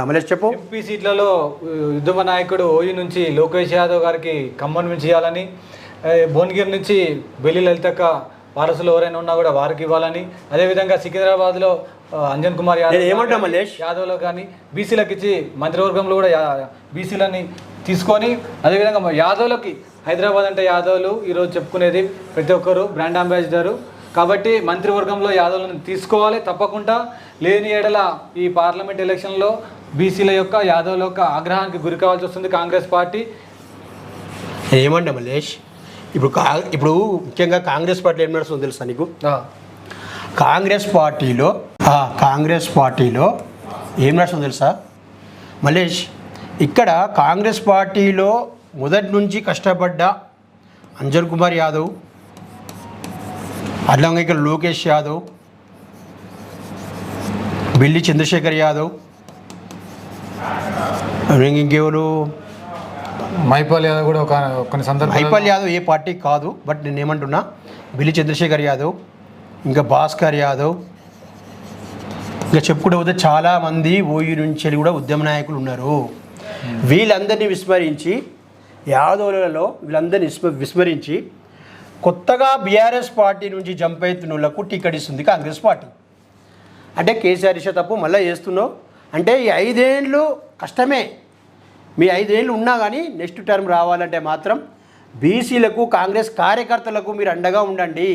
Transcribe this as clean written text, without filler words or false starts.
మళ్ళీ చెప్పు. ఎంపీ సీట్లలో ఉద్యమ నాయకుడు ఓయి నుంచి లోకేష్ యాదవ్ గారికి ఖమ్మం నుంచి ఇవ్వాలని, భువనగిరి నుంచి బెల్లి లలితక్క వారసులు ఎవరైనా ఉన్నా కూడా వారికి ఇవ్వాలని, అదేవిధంగా సికింద్రాబాద్లో అంజన్ కుమార్ యాదవ్ ఏమంటా మల్లేష్ యాదవ్లో కానీ బీసీలకు ఇచ్చి మంత్రివర్గంలో కూడా బీసీలని తీసుకొని, అదేవిధంగా యాదవ్లకి హైదరాబాద్ అంటే యాదవ్లు ఈరోజు చెప్పుకునేది ప్రతి ఒక్కరు బ్రాండ్ అంబాసిడరు కాబట్టి మంత్రివర్గంలో యాదవ్లను తీసుకోవాలి తప్పకుండా. లేని ఏడల ఈ పార్లమెంట్ ఎలక్షన్లో బీసీల యొక్క యాదవ్ల యొక్క ఆగ్రహానికి గురి కావాల్సి వస్తుంది కాంగ్రెస్ పార్టీ. ఏమంటా మల్లేష్, ఇప్పుడు ముఖ్యంగా కాంగ్రెస్ పార్టీలో ఏం నడుస్తుందో తెలుసా నీకు? కాంగ్రెస్ పార్టీలో ఏం నడుస్తుందో తెలుసా మల్లేష్? ఇక్కడ కాంగ్రెస్ పార్టీలో మొదటి నుంచి కష్టపడ్డ అంజన్ కుమార్ యాదవ్, అట్లాగే ఇక్కడ లోకేష్ యాదవ్, బిల్లి చంద్రశేఖర్ యాదవ్, ఇంకెవరు, మైపాల్ యాదవ్ కూడా కొన్ని సందర్భాలు. మైపాల్ యాదవ్ ఏ పార్టీ కాదు, బట్ నేను ఏమంటున్నా బిల్లి చంద్రశేఖర్ యాదవ్, ఇంకా భాస్కర్ యాదవ్, ఇంకా చెప్పుకుంటూ పోతే చాలామంది ఓయూ నుంచి కూడా ఉద్యమ నాయకులు ఉన్నారు. వీళ్ళందరినీ విస్మరించి యాదవులలో వీళ్ళందరినీ విస్మరించి కొత్తగా బీఆర్ఎస్ పార్టీ నుంచి జంప్ అవుతున్న వాళ్ళకు టికెట్ ఇస్తుంది కాంగ్రెస్ పార్టీ. అంటే కేసీఆర్ ఇష్ట తప్పు మళ్ళీ చేస్తున్నావు అంటే ఈ 5 ఏళ్ళు కష్టమే. మీ 5 ఏళ్ళు ఉన్నా కానీ నెక్స్ట్ టర్మ్ రావాలంటే మాత్రం బీసీలకు కాంగ్రెస్ కార్యకర్తలకు మీరు అండగా ఉండండి.